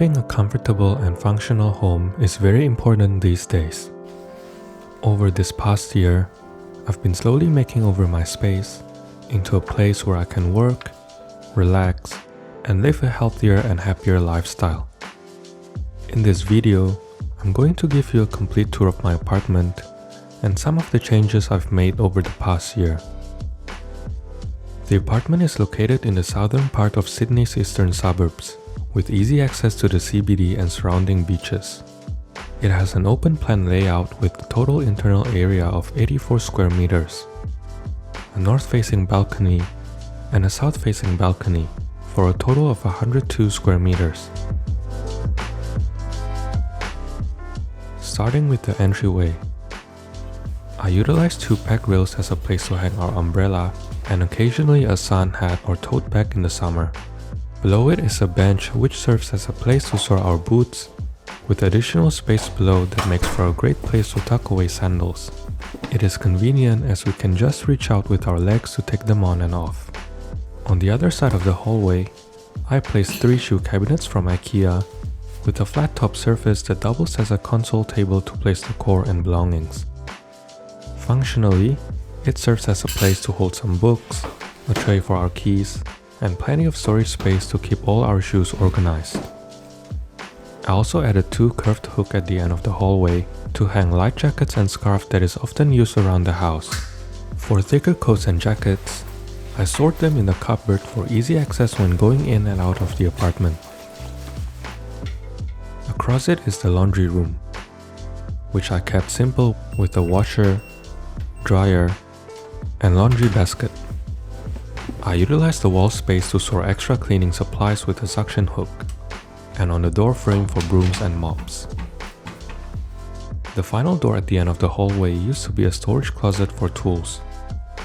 Having a comfortable and functional home is very important these days. Over this past year, I've been slowly making over my space into a place where I can work, relax, and live a healthier and happier lifestyle. In this video, I'm going to give you a complete tour of my apartment and some of the changes I've made over the past year. The apartment is located in the southern part of Sydney's eastern suburbs, with easy access to the CBD and surrounding beaches. It has an open plan layout with a total internal area of 84 square meters, a north-facing balcony, and a south-facing balcony for a total of 102 square meters. Starting with the entryway, I utilize two peg rails as a place to hang our umbrella and occasionally a sun hat or tote bag in the summer. Below it is a bench which serves as a place to store our boots, with additional space below that makes for a great place to tuck away sandals. It is convenient as we can just reach out with our legs to take them on and off. On the other side of the hallway, I placed 3 shoe cabinets from Ikea with a flat top surface that doubles as a console table to place the core and belongings. Functionally, it serves as a place to hold some books, a tray for our keys, and plenty of storage space to keep all our shoes organized. I also added 2 curved hooks at the end of the hallway to hang light jackets and scarves that is often used around the house. For thicker coats and jackets, I stored them in the cupboard for easy access when going in and out of the apartment. Across it is the laundry room, which I kept simple with a washer, dryer, and laundry basket. I utilized the wall space to store extra cleaning supplies with a suction hook, and on the door frame for brooms and mops. The final door at the end of the hallway used to be a storage closet for tools,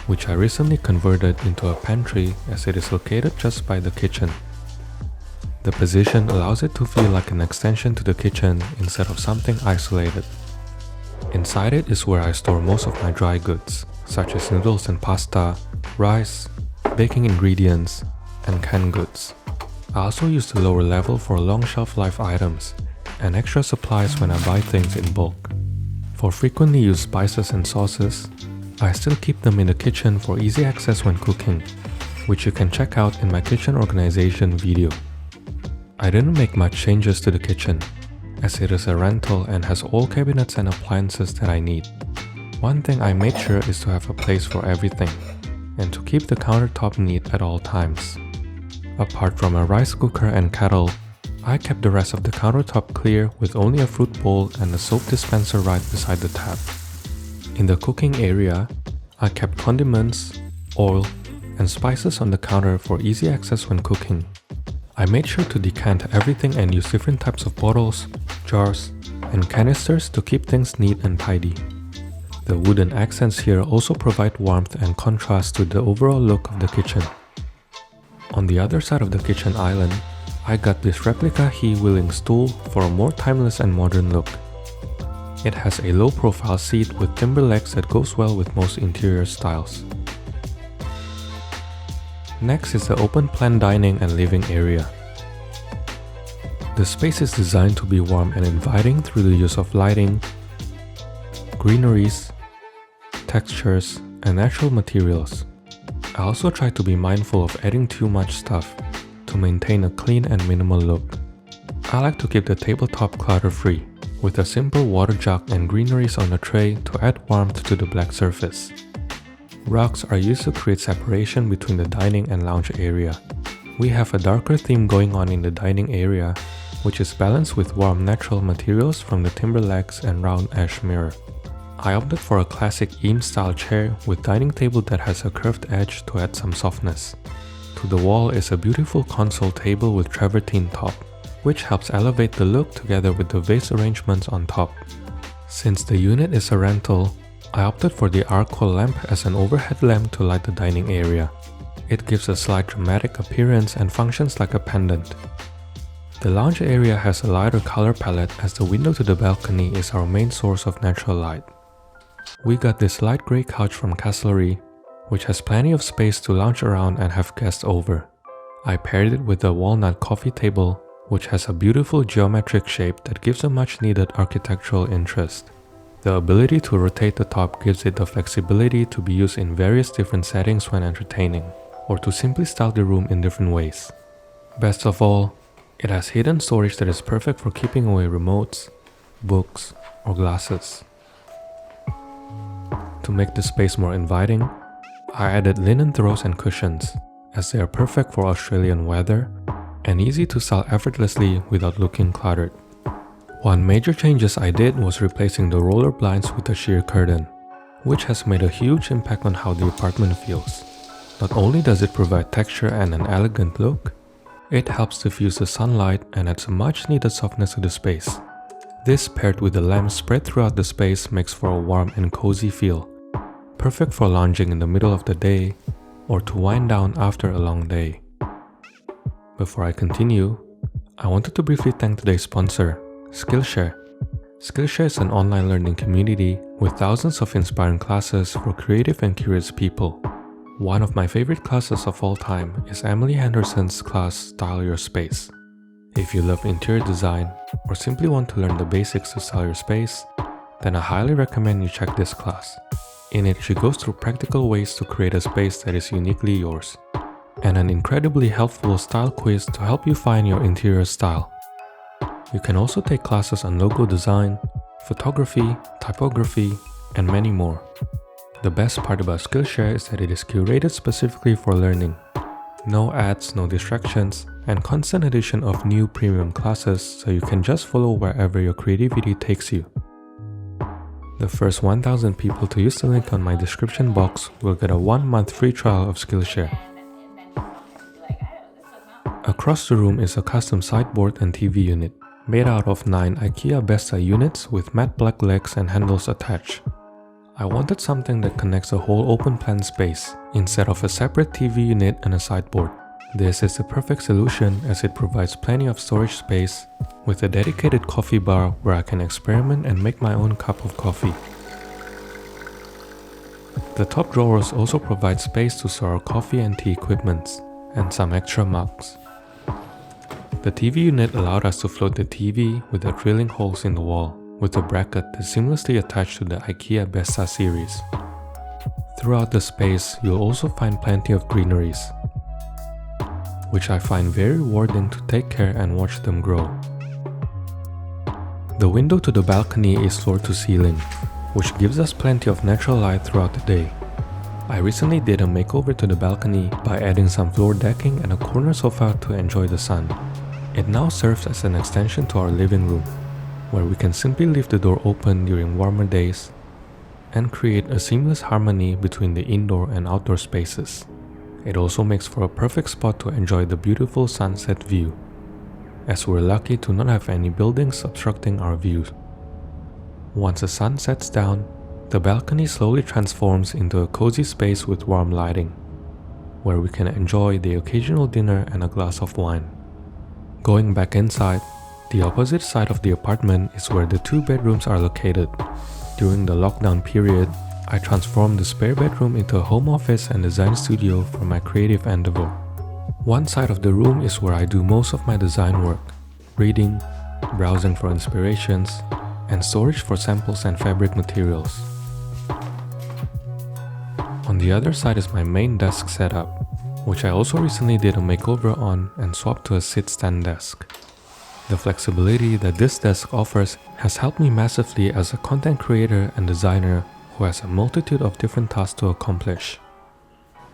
which I recently converted into a pantry as it is located just by the kitchen. The position allows it to feel like an extension to the kitchen instead of something isolated. Inside it is where I store most of my dry goods, such as noodles and pasta, rice, baking ingredients, and canned goods. I also use the lower level for long shelf life items and extra supplies when I buy things in bulk. For frequently used spices and sauces, I still keep them in the kitchen for easy access when cooking, which you can check out in my kitchen organization video. I didn't make much changes to the kitchen, as it is a rental and has all cabinets and appliances that I need. One thing I made sure is to have a place for everything, and to keep the countertop neat at all times. Apart from a rice cooker and kettle, I kept the rest of the countertop clear with only a fruit bowl and a soap dispenser right beside the tap. In the cooking area, I kept condiments, oil, and spices on the counter for easy access when cooking. I made sure to decant everything and use different types of bottles, jars, and canisters to keep things neat and tidy. The wooden accents here also provide warmth and contrast to the overall look of the kitchen. On the other side of the kitchen island, I got this replica he-wheeling stool for a more timeless and modern look. It has a low-profile seat with timber legs that goes well with most interior styles. Next is the open-plan dining and living area. The space is designed to be warm and inviting through the use of lighting, greeneries, textures, and natural materials. I also try to be mindful of adding too much stuff to maintain a clean and minimal look. I like to keep the tabletop clutter-free, with a simple water jug and greeneries on the tray to add warmth to the black surface. Rugs are used to create separation between the dining and lounge area. We have a darker theme going on in the dining area, which is balanced with warm natural materials from the timber legs and round ash mirror. I opted for a classic Eames-style chair with dining table that has a curved edge to add some softness. To the wall is a beautiful console table with travertine top, which helps elevate the look together with the vase arrangements on top. Since the unit is a rental, I opted for the Arco lamp as an overhead lamp to light the dining area. It gives a slight dramatic appearance and functions like a pendant. The lounge area has a lighter color palette as the window to the balcony is our main source of natural light. We got this light grey couch from Castlery, which has plenty of space to lounge around and have guests over. I paired it with a walnut coffee table which has a beautiful geometric shape that gives a much needed architectural interest. The ability to rotate the top gives it the flexibility to be used in various different settings when entertaining, or to simply style the room in different ways. Best of all, it has hidden storage that is perfect for keeping away remotes, books, or glasses. To make the space more inviting, I added linen throws and cushions, as they are perfect for Australian weather and easy to style effortlessly without looking cluttered. One major changes I did was replacing the roller blinds with a sheer curtain, which has made a huge impact on how the apartment feels. Not only does it provide texture and an elegant look, it helps diffuse the sunlight and adds a much needed softness to the space. This paired with the lamps spread throughout the space makes for a warm and cozy feel, perfect for lounging in the middle of the day or to wind down after a long day. Before I continue, I wanted to briefly thank today's sponsor, Skillshare. Skillshare is an online learning community with thousands of inspiring classes for creative and curious people. One of my favorite classes of all time is Emily Henderson's class Style Your Space. If you love interior design or simply want to learn the basics to style your space, then I highly recommend you check this class. In it, she goes through practical ways to create a space that is uniquely yours, and an incredibly helpful style quiz to help you find your interior style. You can also take classes on logo design, photography, typography, and many more. The best part about Skillshare is that it is curated specifically for learning. No ads, no distractions, and constant addition of new premium classes so you can just follow wherever your creativity takes you. The first 1,000 people to use the link on my description box will get a 1-month free trial of Skillshare. Across the room is a custom sideboard and TV unit, made out of 9 Ikea Bissa units with matte black legs and handles attached. I wanted something that connects the whole open plan space, instead of a separate TV unit and a sideboard. This is the perfect solution as it provides plenty of storage space, with a dedicated coffee bar where I can experiment and make my own cup of coffee. The top drawers also provide space to store our coffee and tea equipments, and some extra mugs. The TV unit allowed us to float the TV with the drilling holes in the wall, with a bracket that seamlessly attached to the IKEA Bissa series. Throughout the space, you'll also find plenty of greeneries, which I find very rewarding to take care and watch them grow. The window to the balcony is floor to ceiling, which gives us plenty of natural light throughout the day. I recently did a makeover to the balcony by adding some floor decking and a corner sofa to enjoy the sun. It now serves as an extension to our living room, where we can simply leave the door open during warmer days and create a seamless harmony between the indoor and outdoor spaces. It also makes for a perfect spot to enjoy the beautiful sunset view, as we're lucky to not have any buildings obstructing our view. Once the sun sets down, the balcony slowly transforms into a cozy space with warm lighting, where we can enjoy the occasional dinner and a glass of wine. Going back inside, the opposite side of the apartment is where the 2 bedrooms are located. During the lockdown period, I transformed the spare bedroom into a home office and design studio for my creative endeavor. One side of the room is where I do most of my design work, reading, browsing for inspirations, and storage for samples and fabric materials. On the other side is my main desk setup, which I also recently did a makeover on and swapped to a sit-stand desk. The flexibility that this desk offers has helped me massively as a content creator and designer who has a multitude of different tasks to accomplish.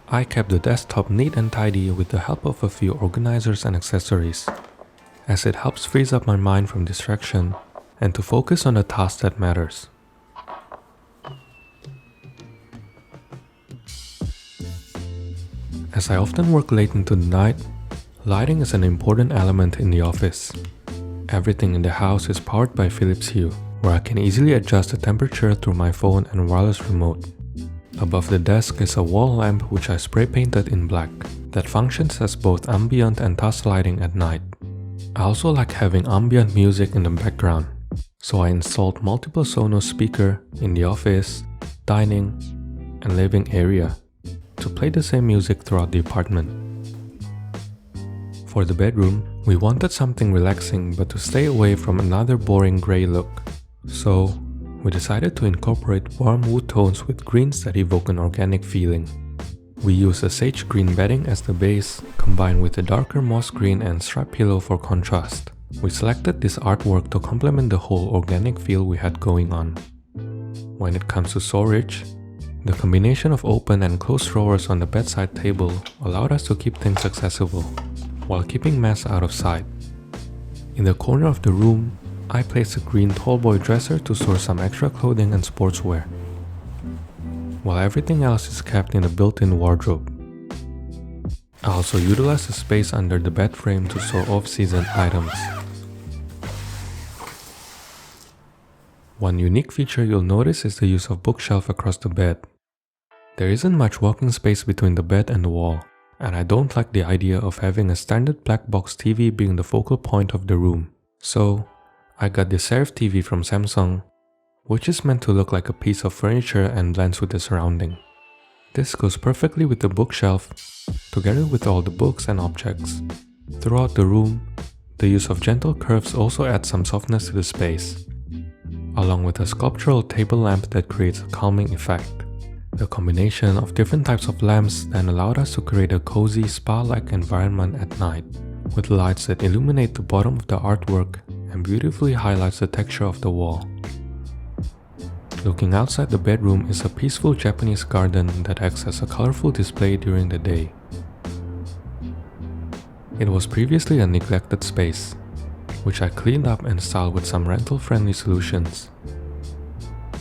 I kept the desktop neat and tidy with the help of a few organizers and accessories, as it helps frees up my mind from distraction and to focus on the task that matters. As I often work late into the night, lighting is an important element in the office. Everything in the house is powered by Philips Hue, where I can easily adjust the temperature through my phone and wireless remote. Above the desk is a wall lamp which I spray painted in black, that functions as both ambient and task lighting at night. I also like having ambient music in the background, so I installed multiple Sonos speakers in the office, dining, and living area to play the same music throughout the apartment. For the bedroom, We wanted something relaxing but to stay away from another boring grey look. So, we decided to incorporate warm wood tones with greens that evoke an organic feeling. We used a sage green bedding as the base, combined with a darker moss green and striped pillow for contrast. We selected this artwork to complement the whole organic feel we had going on. When it comes to storage, the combination of open and closed drawers on the bedside table allowed us to keep things accessible, while keeping mess out of sight. In the corner of the room, I placed a green tallboy dresser to store some extra clothing and sportswear, while everything else is kept in a built-in wardrobe. I also utilized the space under the bed frame to store off-season items. One unique feature you'll notice is the use of bookshelf across the bed. There isn't much walking space between the bed and the wall, and I don't like the idea of having a standard black box TV being the focal point of the room. So, I got the Serif TV from Samsung, which is meant to look like a piece of furniture and blends with the surrounding. This goes perfectly with the bookshelf, together with all the books and objects. Throughout the room, the use of gentle curves also adds some softness to the space, along with a sculptural table lamp that creates a calming effect. The combination of different types of lamps then allowed us to create a cozy spa-like environment at night, with lights that illuminate the bottom of the artwork and beautifully highlights the texture of the wall. Looking outside the bedroom is a peaceful Japanese garden that acts as a colorful display during the day. It was previously a neglected space, which I cleaned up and styled with some rental-friendly solutions.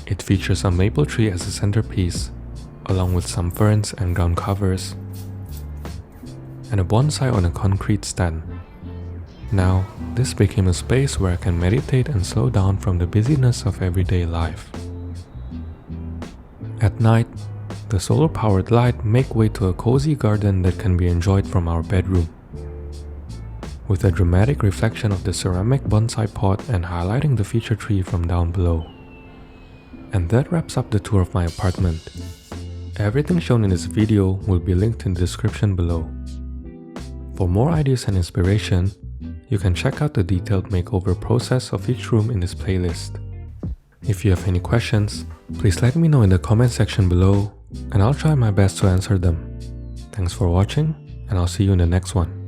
It features a maple tree as a centerpiece, along with some ferns and ground covers, and a bonsai on a concrete stand. Now, this became a space where I can meditate and slow down from the busyness of everyday life. At night, the solar-powered light make way to a cozy garden that can be enjoyed from our bedroom, with a dramatic reflection of the ceramic bonsai pot and highlighting the feature tree from down below. And that wraps up the tour of my apartment. Everything shown in this video will be linked in the description below. For more ideas and inspiration, you can check out the detailed makeover process of each room in this playlist. If you have any questions, please let me know in the comment section below, and I'll try my best to answer them. Thanks for watching, and I'll see you in the next one.